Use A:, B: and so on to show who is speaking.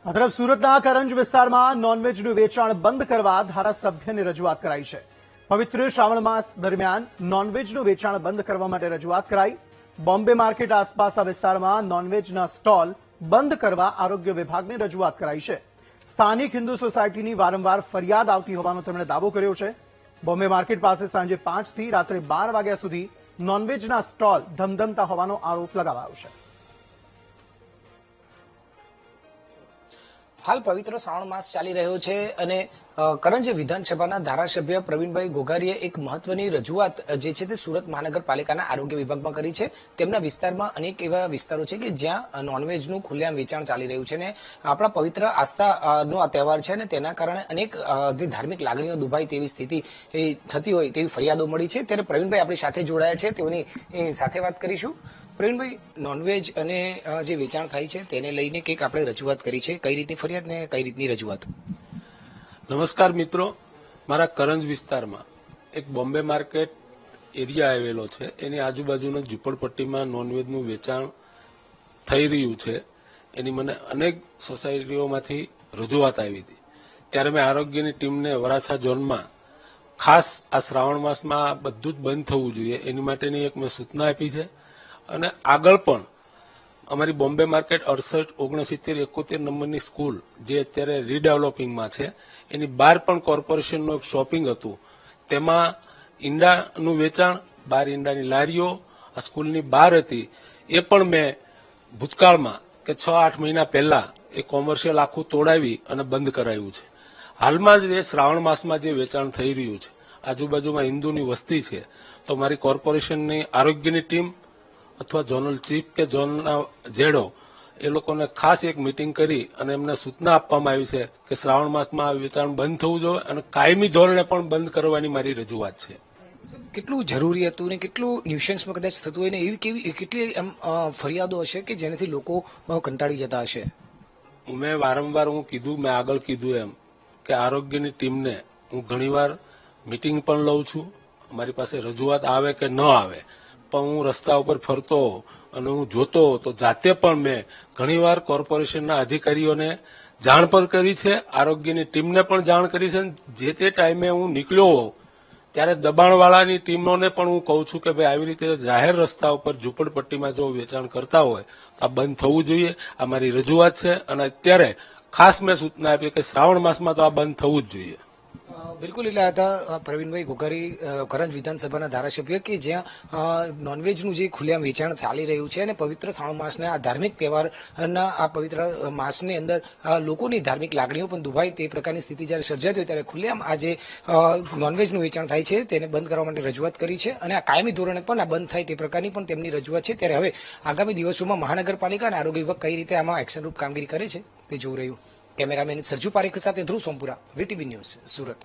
A: આ તરફ સુરતના કરંજ વિસ્તારમાં નોનવેજનું વેચાણ બંધ કરવા ધારાસભ્યને રજૂઆત કરાઈ છે। પવિત્ર શ્રાવણ માસ દરમિયાન નોનવેજનું વેચાણ બંધ કરવા માટે રજૂઆત કરાઈ। બોમ્બે માર્કેટ આસપાસના વિસ્તારમાં નોનવેજના સ્ટોલ બંધ કરવા આરોગ્ય વિભાગને રજૂઆત કરાઈ છે। સ્થાનિક હિન્દુ સોસાયટીની વારંવાર ફરિયાદ આવતી હોવાનો તેમણે દાવો કર્યો છે। બોમ્બે માર્કેટ પાસે સાંજે 5 થી રાત્રે 12 વાગ્યા સુધી નોનવેજના સ્ટોલ ધમધમતા હોવાનો આરોપ લગાવાયો છે।
B: હાલ પવિત્ર શ્રાવણ માસ ચાલી રહ્યો છે અને કરંજ વિધાનસભાના ધારાસભ્ય પ્રવીણભાઈ ઘોઘારીએ એક મહત્વની રજૂઆત જે છે તે સુરત મહાનગરપાલિકાના આરોગ્ય વિભાગમાં કરી છે। તેમના વિસ્તારમાં અનેક એવા વિસ્તારો છે કે જ્યાં નોનવેજનું ખુલ્લેઆમ વેચાણ ચાલી રહ્યું છે અને આપણા પવિત્ર આસ્થાનો આ તહેવાર છે અને તેના કારણે અનેક જે ધાર્મિક લાગણીઓ દુભાય તેવી સ્થિતિ થતી હોય તેવી ફરિયાદો મળી છે। ત્યારે પ્રવીણભાઈ આપણી સાથે જોડાયા છે, તેઓની સાથે વાત કરીશું। પ્રવીણભાઈ, નોનવેજ અને જે વેચાણ થાય છે તેને લઈને કંઈક આપણે રજૂઆત કરી છે, કઈ રીતની ફરિયાદ ને કઈ રીતની રજૂઆત?
C: નમસ્કાર મિત્રો, મારા કરંજ વિસ્તારમાં એક બોમ્બે માર્કેટ એરિયા આવેલો છે, એની આજુબાજુના ઝૂંપડપટ્ટીમાં નોનવેજનું વેચાણ થઈ રહ્યું છે। એની મને અનેક સોસાયટીઓમાંથી રજૂઆત આવી હતી। ત્યારે મેં આરોગ્યની ટીમને વરાછા ઝોનમાં ખાસ આ શ્રાવણ માસમાં બધું જ બંધ થવું જોઈએ એની માટેની એક મેં સૂચના આપી છે અને આગળ પણ અમારી બોમ્બે માર્કેટ 686971 નંબરની સ્કૂલ જે અત્યારે રીડેવલપિંગમાં છે એની બહાર પણ કોર્પોરેશનનું એક શોપિંગ હતું, તેમાં ઈંડાનું વેચાણ, બહાર ઈંડાની લારીઓ આ સ્કૂલની બહાર હતી। એ પણ મેં ભૂતકાળમાં કે 6-8 મહિના પહેલા એ કોમર્શિયલ આખું તોડાવી અને બંધ કરાયું છે। હાલમાં જ એ શ્રાવણ માસમાં જે વેચાણ થઈ રહ્યું છે, આજુબાજુમાં હિન્દુની વસ્તી છે, તો મારી કોર્પોરેશનની આરોગ્યની ટીમ અથવા ઝોનલ ચીફ કે ઝોનના જેડો એ લોકોને ખાસ એક મિટિંગ કરી અને એમને સૂચના આપવામાં આવી છે કે શ્રાવણ માસમાં વેચાણ બંધ થવું જોઈએ અને કાયમી ધોરણે પણ બંધ કરવાની મારી રજૂઆત છે।
B: કેટલું જરૂરી હતું ને કેટલું ન્યુસન્સમાં કદાચ થતું હોય ને એવી કેટલી એમ ફરિયાદો હશે કે જેનાથી લોકો કંટાળી જતા હશે?
C: મેં વારંવાર મેં આગળ કીધું એમ કે આરોગ્યની ટીમને હું ઘણીવાર મિટિંગ પણ લઉં છું, મારી પાસે રજૂઆત આવે કે ન આવે પણ હું રસ્તા ઉપર ફરતો અને હું જોતો તો જાતે પણ મેં ઘણીવાર કોર્પોરેશનના અધિકારીઓને જાણ પણ કરી છે, આરોગ્યની ટીમને પણ જાણ કરી છે। જે તે ટાઈમે હું નીકળ્યો હોઉં ત્યારે દબાણવાળાની ટીમોને પણ હું કહું છું કે ભાઈ આવી રીતે જાહેર રસ્તા ઉપર ઝૂંપડપટ્ટીમાં જો વેચાણ કરતા હોય તો આ બંધ થવું જોઈએ। આ મારી રજૂઆત છે અને અત્યારે ખાસ મેં સૂચના આપી કે શ્રાવણ માસમાં તો આ બંધ થવું જ જોઈએ।
B: બિલકુલ, એટલે હતા પ્રવીણભાઈ ઘોઘારી, કરંજ વિધાનસભાના ધારાસભ્ય કે જ્યાં નોનવેજનું જે ખુલ્લેઆમ વેચાણ ચાલી રહ્યું છે અને પવિત્ર શ્રાવણ માસના આ ધાર્મિક તહેવારના આ પવિત્ર માસની અંદર લોકોની ધાર્મિક લાગણીઓ પણ દુભાય તે પ્રકારની સ્થિતિ જ્યારે સર્જાતી હોય ત્યારે ખુલ્લેઆમ આ જે નોનવેજનું વેચાણ થાય છે તેને બંધ કરવા માટે રજૂઆત કરી છે અને આ કાયમી ધોરણે પણ આ બંધ થાય તે પ્રકારની પણ તેમની રજૂઆત છે। ત્યારે હવે આગામી દિવસોમાં મહાનગરપાલિકા અને આરોગ્ય વિભાગ કઈ રીતે આમાં એક્શનરૂપ કામગીરી કરે છે તે જોઈ રહ્યું। કેમેરામેન સરજુ પારેખ સાથે ધ્રુવ સોમપુરા, વીટીવી ન્યૂઝ, સુરત।